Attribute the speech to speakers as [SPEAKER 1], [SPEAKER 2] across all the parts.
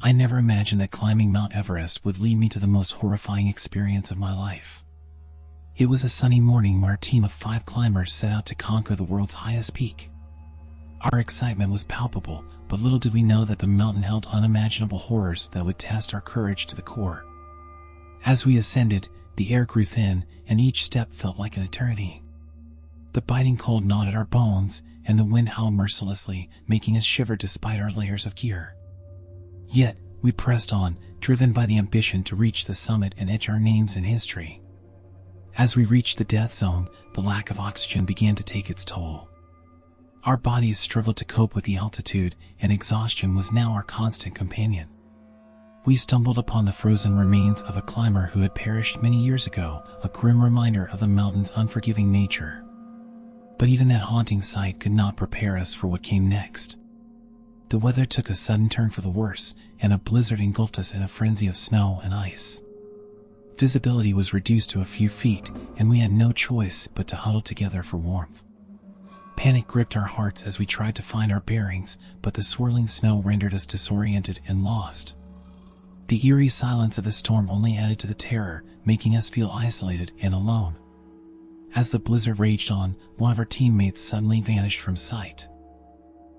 [SPEAKER 1] I never imagined that climbing Mount Everest would lead me to the most horrifying experience of my life. It was a sunny morning when our team of 5 climbers set out to conquer the world's highest peak. Our excitement was palpable, but little did we know that the mountain held unimaginable horrors that would test our courage to the core. As we ascended, the air grew thin, and each step felt like an eternity. The biting cold gnawed at our bones, and the wind howled mercilessly, making us shiver despite our layers of gear. Yet, we pressed on, driven by the ambition to reach the summit and etch our names in history. As we reached the death zone, the lack of oxygen began to take its toll. Our bodies struggled to cope with the altitude, and exhaustion was now our constant companion. We stumbled upon the frozen remains of a climber who had perished many years ago, a grim reminder of the mountain's unforgiving nature. But even that haunting sight could not prepare us for what came next. The weather took a sudden turn for the worse, and a blizzard engulfed us in a frenzy of snow and ice. Visibility was reduced to a few feet, and we had no choice but to huddle together for warmth. Panic gripped our hearts as we tried to find our bearings, but the swirling snow rendered us disoriented and lost. The eerie silence of the storm only added to the terror, making us feel isolated and alone. As the blizzard raged on, one of our teammates suddenly vanished from sight.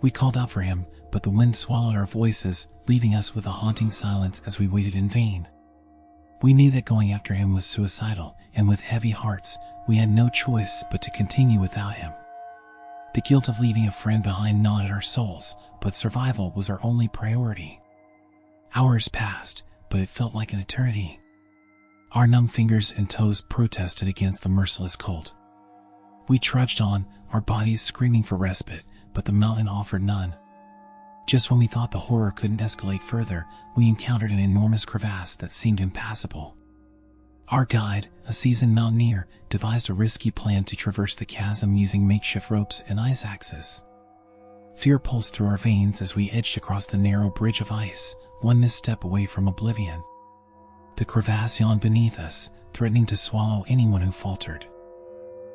[SPEAKER 1] We called out for him, but the wind swallowed our voices, leaving us with a haunting silence as we waited in vain. We knew that going after him was suicidal, and with heavy hearts, we had no choice but to continue without him. The guilt of leaving a friend behind gnawed at our souls, but survival was our only priority. Hours passed, but it felt like an eternity. Our numb fingers and toes protested against the merciless cold. We trudged on, our bodies screaming for respite, but the mountain offered none. Just when we thought the horror couldn't escalate further, we encountered an enormous crevasse that seemed impassable. Our guide, a seasoned mountaineer, devised a risky plan to traverse the chasm using makeshift ropes and ice axes. Fear pulsed through our veins as we edged across the narrow bridge of ice, one misstep away from oblivion. The crevasse yawned beneath us, threatening to swallow anyone who faltered.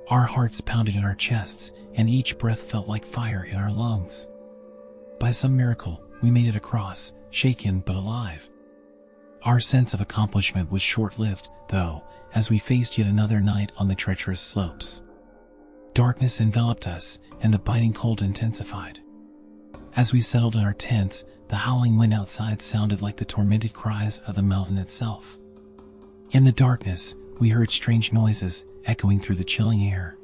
[SPEAKER 1] Our hearts pounded in our chests, and each breath felt like fire in our lungs. By some miracle, we made it across, shaken but alive. Our sense of accomplishment was short-lived, though, as we faced yet another night on the treacherous slopes. Darkness enveloped us, and the biting cold intensified. As we settled in our tents, the howling wind outside sounded like the tormented cries of the mountain itself. In the darkness, we heard strange noises echoing through the chilling air.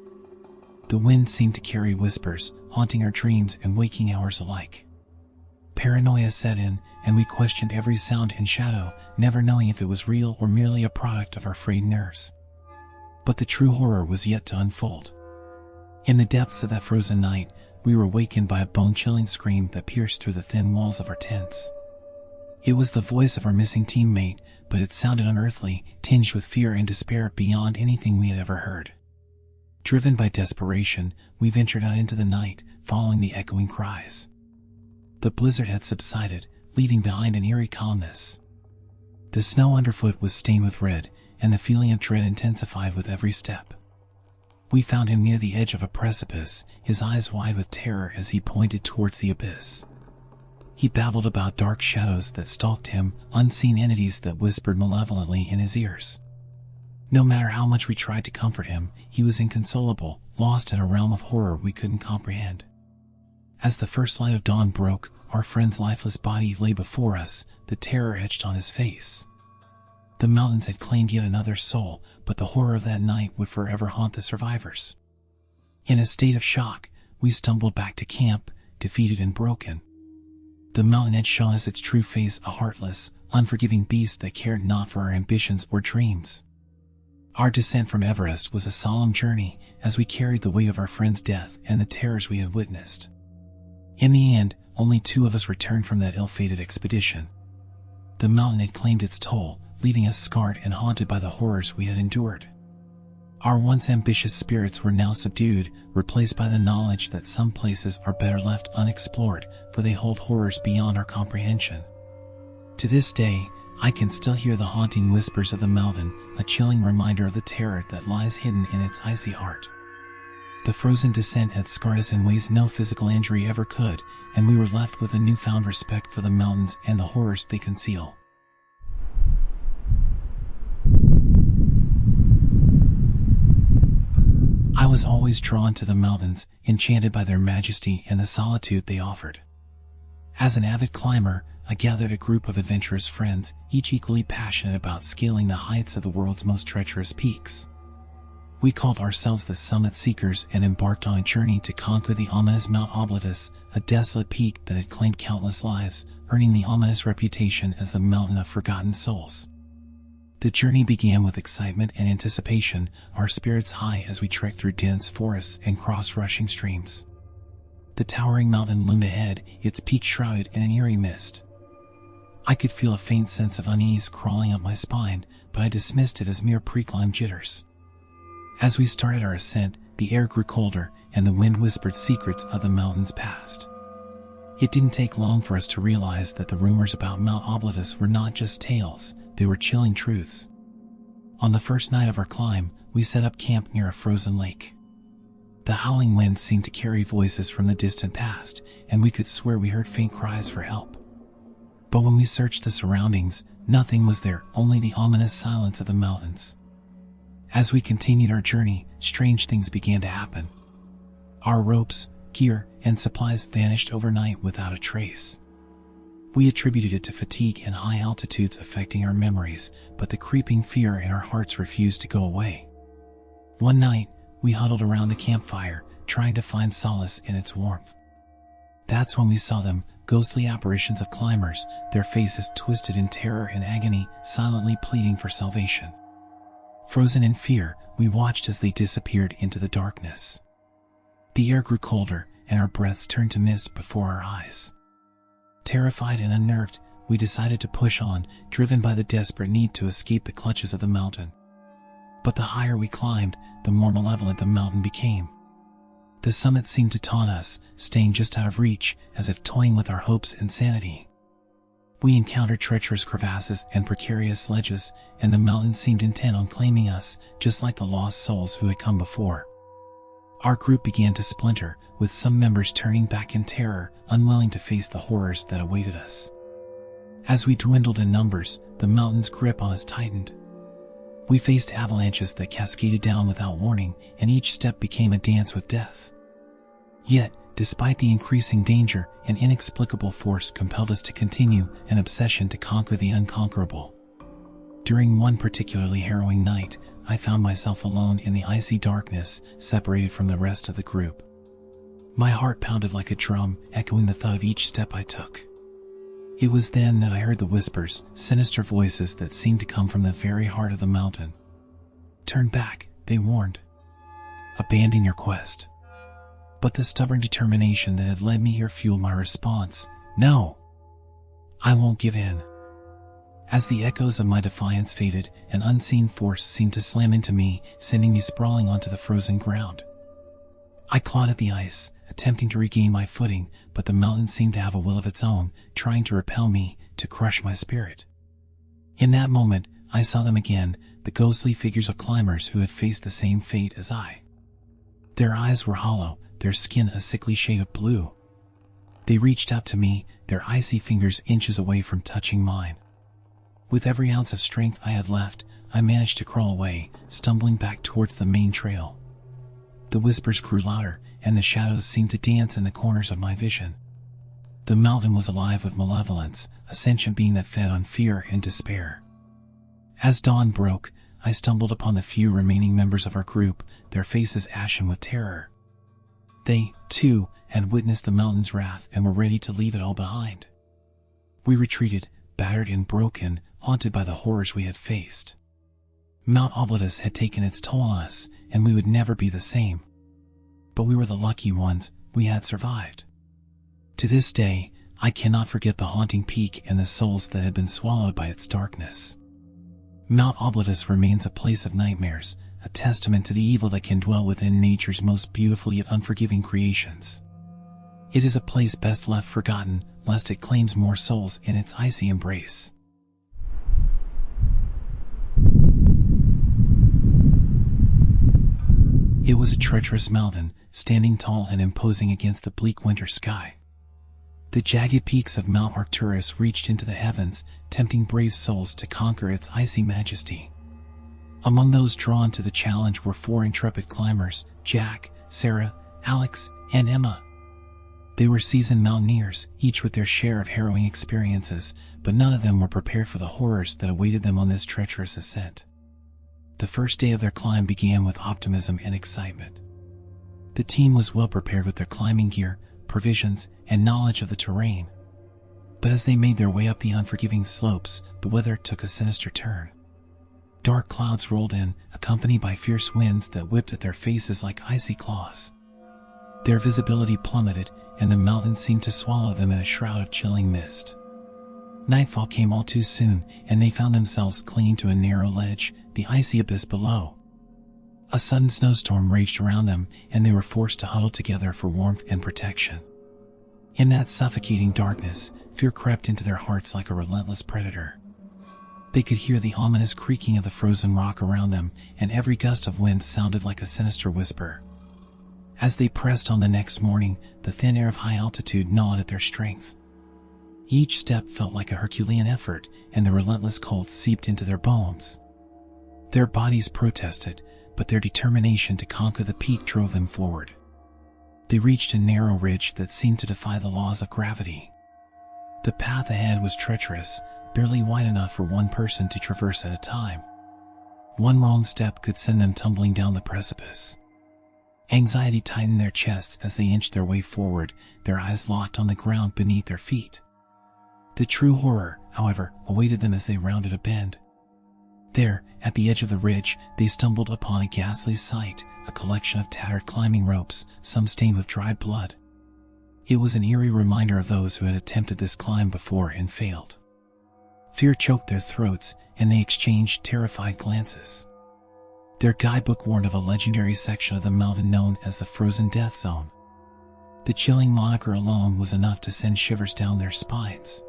[SPEAKER 1] The wind seemed to carry whispers, haunting our dreams and waking hours alike. Paranoia set in, and we questioned every sound and shadow, never knowing if it was real or merely a product of our frayed nerves. But the true horror was yet to unfold. In the depths of that frozen night, we were awakened by a bone-chilling scream that pierced through the thin walls of our tents. It was the voice of our missing teammate, but it sounded unearthly, tinged with fear and despair beyond anything we had ever heard. Driven by desperation, we ventured out into the night, following the echoing cries. The blizzard had subsided, leaving behind an eerie calmness. The snow underfoot was stained with red, and the feeling of dread intensified with every step. We found him near the edge of a precipice, his eyes wide with terror as he pointed towards the abyss. He babbled about dark shadows that stalked him, unseen entities that whispered malevolently in his ears. No matter how much we tried to comfort him, he was inconsolable, lost in a realm of horror we couldn't comprehend. As the first light of dawn broke, our friend's lifeless body lay before us, the terror etched on his face. The mountains had claimed yet another soul, but the horror of that night would forever haunt the survivors. In a state of shock, we stumbled back to camp, defeated and broken. The mountain had shown us its true face, a heartless, unforgiving beast that cared not for our ambitions or dreams. Our descent from Everest was a solemn journey, as we carried the weight of our friend's death and the terrors we had witnessed. In the end, only 2 of us returned from that ill-fated expedition. The mountain had claimed its toll, leaving us scarred and haunted by the horrors we had endured. Our once ambitious spirits were now subdued, replaced by the knowledge that some places are better left unexplored, for they hold horrors beyond our comprehension. To this day, I can still hear the haunting whispers of the mountain, a chilling reminder of the terror that lies hidden in its icy heart. The frozen descent had scarred us in ways no physical injury ever could, and we were left with a newfound respect for the mountains and the horrors they conceal. I was always drawn to the mountains, enchanted by their majesty and the solitude they offered. As an avid climber, I gathered a group of adventurous friends, each equally passionate about scaling the heights of the world's most treacherous peaks. We called ourselves the Summit Seekers and embarked on a journey to conquer the ominous Mount Oblitus, a desolate peak that had claimed countless lives, earning the ominous reputation as the Mountain of Forgotten Souls. The journey began with excitement and anticipation, our spirits high as we trekked through dense forests and crossed rushing streams. The towering mountain loomed ahead, its peak shrouded in an eerie mist. I could feel a faint sense of unease crawling up my spine, but I dismissed it as mere pre-climb jitters. As we started our ascent, the air grew colder, and the wind whispered secrets of the mountain's past. It didn't take long for us to realize that the rumors about Mount Oblitus were not just tales, they were chilling truths. On the first night of our climb, we set up camp near a frozen lake. The howling wind seemed to carry voices from the distant past, and we could swear we heard faint cries for help. But when we searched the surroundings, nothing was there, only the ominous silence of the mountains. As we continued our journey, strange things began to happen. Our ropes, gear, and supplies vanished overnight without a trace. We attributed it to fatigue and high altitudes affecting our memories, but the creeping fear in our hearts refused to go away. One night, we huddled around the campfire, trying to find solace in its warmth. That's when we saw them, ghostly apparitions of climbers, their faces twisted in terror and agony, silently pleading for salvation. Frozen in fear, we watched as they disappeared into the darkness. The air grew colder, and our breaths turned to mist before our eyes. Terrified and unnerved, we decided to push on, driven by the desperate need to escape the clutches of the mountain. But the higher we climbed, the more malevolent the mountain became. The summit seemed to taunt us, staying just out of reach, as if toying with our hopes and sanity. We encountered treacherous crevasses and precarious ledges, and the mountain seemed intent on claiming us, just like the lost souls who had come before. Our group began to splinter, with some members turning back in terror, unwilling to face the horrors that awaited us. As we dwindled in numbers, the mountain's grip on us tightened. We faced avalanches that cascaded down without warning, and each step became a dance with death. Yet, despite the increasing danger, an inexplicable force compelled us to continue, an obsession to conquer the unconquerable. During one particularly harrowing night, I found myself alone in the icy darkness, separated from the rest of the group. My heart pounded like a drum, echoing the thud of each step I took. It was then that I heard the whispers, sinister voices that seemed to come from the very heart of the mountain. "Turn back," they warned. "Abandon your quest." But the stubborn determination that had led me here fueled my response. "No! I won't give in." As the echoes of my defiance faded, an unseen force seemed to slam into me, sending me sprawling onto the frozen ground. I clawed at the ice, attempting to regain my footing, but the mountain seemed to have a will of its own, trying to repel me, to crush my spirit. In that moment, I saw them again, the ghostly figures of climbers who had faced the same fate as I. Their eyes were hollow, their skin a sickly shade of blue. They reached out to me, their icy fingers inches away from touching mine. With every ounce of strength I had left, I managed to crawl away, stumbling back towards the main trail. The whispers grew louder, and the shadows seemed to dance in the corners of my vision. The mountain was alive with malevolence, a sentient being that fed on fear and despair. As dawn broke, I stumbled upon the few remaining members of our group, their faces ashen with terror. They, too, had witnessed the mountain's wrath and were ready to leave it all behind. We retreated, battered and broken, haunted by the horrors we had faced. Mount Oblitus had taken its toll on us, and we would never be the same. But we were the lucky ones, we had survived. To this day, I cannot forget the haunting peak and the souls that had been swallowed by its darkness. Mount Oblitus remains a place of nightmares, a testament to the evil that can dwell within nature's most beautiful yet unforgiving creations. It is a place best left forgotten, lest it claims more souls in its icy embrace. It was a treacherous mountain, standing tall and imposing against the bleak winter sky. The jagged peaks of Mount Arcturus reached into the heavens, tempting brave souls to conquer its icy majesty. Among those drawn to the challenge were 4 intrepid climbers: Jack, Sarah, Alex, and Emma. They were seasoned mountaineers, each with their share of harrowing experiences, but none of them were prepared for the horrors that awaited them on this treacherous ascent. The first day of their climb began with optimism and excitement. The team was well prepared with their climbing gear, provisions, and knowledge of the terrain. But as they made their way up the unforgiving slopes, the weather took a sinister turn. Dark clouds rolled in, accompanied by fierce winds that whipped at their faces like icy claws. Their visibility plummeted, and the mountains seemed to swallow them in a shroud of chilling mist. Nightfall came all too soon, and they found themselves clinging to a narrow ledge, the icy abyss below. A sudden snowstorm raged around them, and they were forced to huddle together for warmth and protection. In that suffocating darkness, fear crept into their hearts like a relentless predator. They could hear the ominous creaking of the frozen rock around them, and every gust of wind sounded like a sinister whisper. As they pressed on the next morning, the thin air of high altitude gnawed at their strength. Each step felt like a Herculean effort, and the relentless cold seeped into their bones. Their bodies protested, but their determination to conquer the peak drove them forward. They reached a narrow ridge that seemed to defy the laws of gravity. The path ahead was treacherous, barely wide enough for one person to traverse at a time. One wrong step could send them tumbling down the precipice. Anxiety tightened their chests as they inched their way forward, their eyes locked on the ground beneath their feet. The true horror, however, awaited them as they rounded a bend. There, at the edge of the ridge, they stumbled upon a ghastly sight, a collection of tattered climbing ropes, some stained with dried blood. It was an eerie reminder of those who had attempted this climb before and failed. Fear choked their throats, and they exchanged terrified glances. Their guidebook warned of a legendary section of the mountain known as the Frozen Death Zone. The chilling moniker alone was enough to send shivers down their spines.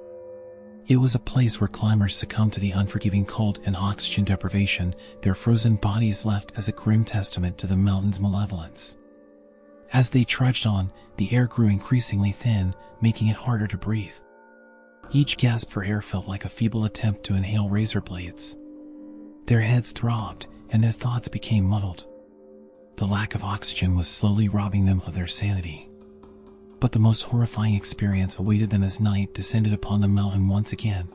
[SPEAKER 1] It was a place where climbers succumbed to the unforgiving cold and oxygen deprivation, their frozen bodies left as a grim testament to the mountain's malevolence. As they trudged on, the air grew increasingly thin, making it harder to breathe. Each gasp for air felt like a feeble attempt to inhale razor blades. Their heads throbbed, and their thoughts became muddled. The lack of oxygen was slowly robbing them of their sanity. But the most horrifying experience awaited them as night descended upon the mountain once again.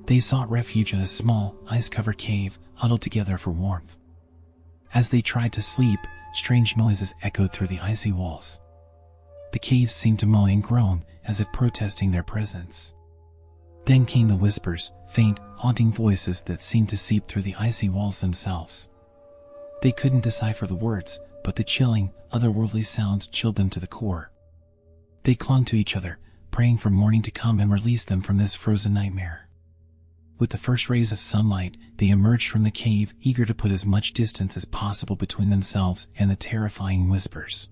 [SPEAKER 1] They sought refuge in a small, ice-covered cave, huddled together for warmth. As they tried to sleep, strange noises echoed through the icy walls. The cave seemed to moan and groan, as if protesting their presence. Then came the whispers, faint, haunting voices that seemed to seep through the icy walls themselves. They couldn't decipher the words, but the chilling, otherworldly sounds chilled them to the core. They clung to each other, praying for morning to come and release them from this frozen nightmare. With the first rays of sunlight, they emerged from the cave, eager to put as much distance as possible between themselves and the terrifying whispers.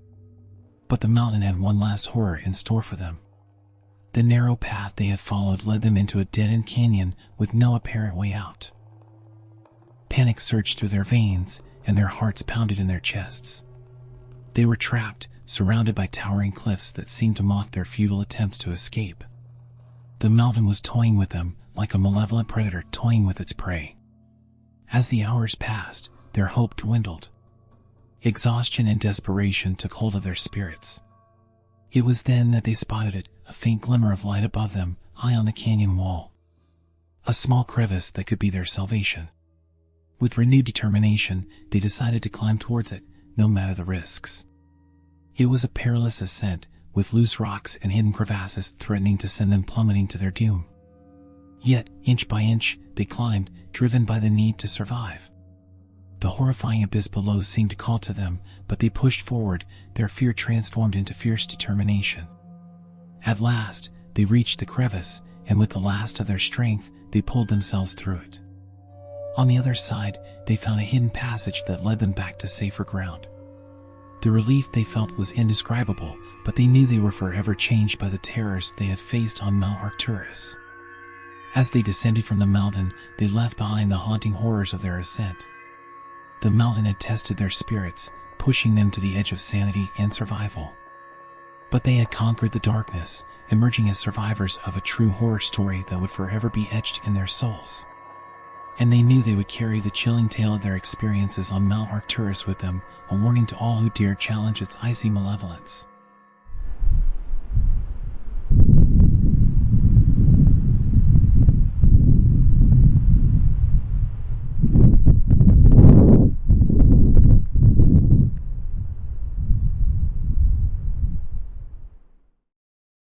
[SPEAKER 1] But the mountain had one last horror in store for them. The narrow path they had followed led them into a dead-end canyon with no apparent way out. Panic surged through their veins, and their hearts pounded in their chests. They were trapped, surrounded by towering cliffs that seemed to mock their futile attempts to escape. The mountain was toying with them, like a malevolent predator toying with its prey. As the hours passed, their hope dwindled. Exhaustion and desperation took hold of their spirits. It was then that they spotted it, a faint glimmer of light above them, high on the canyon wall. A small crevice that could be their salvation. With renewed determination, they decided to climb towards it, no matter the risks. It was a perilous ascent, with loose rocks and hidden crevasses threatening to send them plummeting to their doom. Yet, inch by inch, they climbed, driven by the need to survive. The horrifying abyss below seemed to call to them, but they pushed forward, their fear transformed into fierce determination. At last, they reached the crevice, and with the last of their strength, they pulled themselves through it. On the other side, they found a hidden passage that led them back to safer ground. The relief they felt was indescribable, but they knew they were forever changed by the terrors they had faced on Mount Arcturus. As they descended from the mountain, they left behind the haunting horrors of their ascent. The mountain had tested their spirits, pushing them to the edge of sanity and survival. But they had conquered the darkness, emerging as survivors of a true horror story that would forever be etched in their souls. And they knew they would carry the chilling tale of their experiences on Mount Arcturus with them, a warning to all who dare challenge its icy malevolence.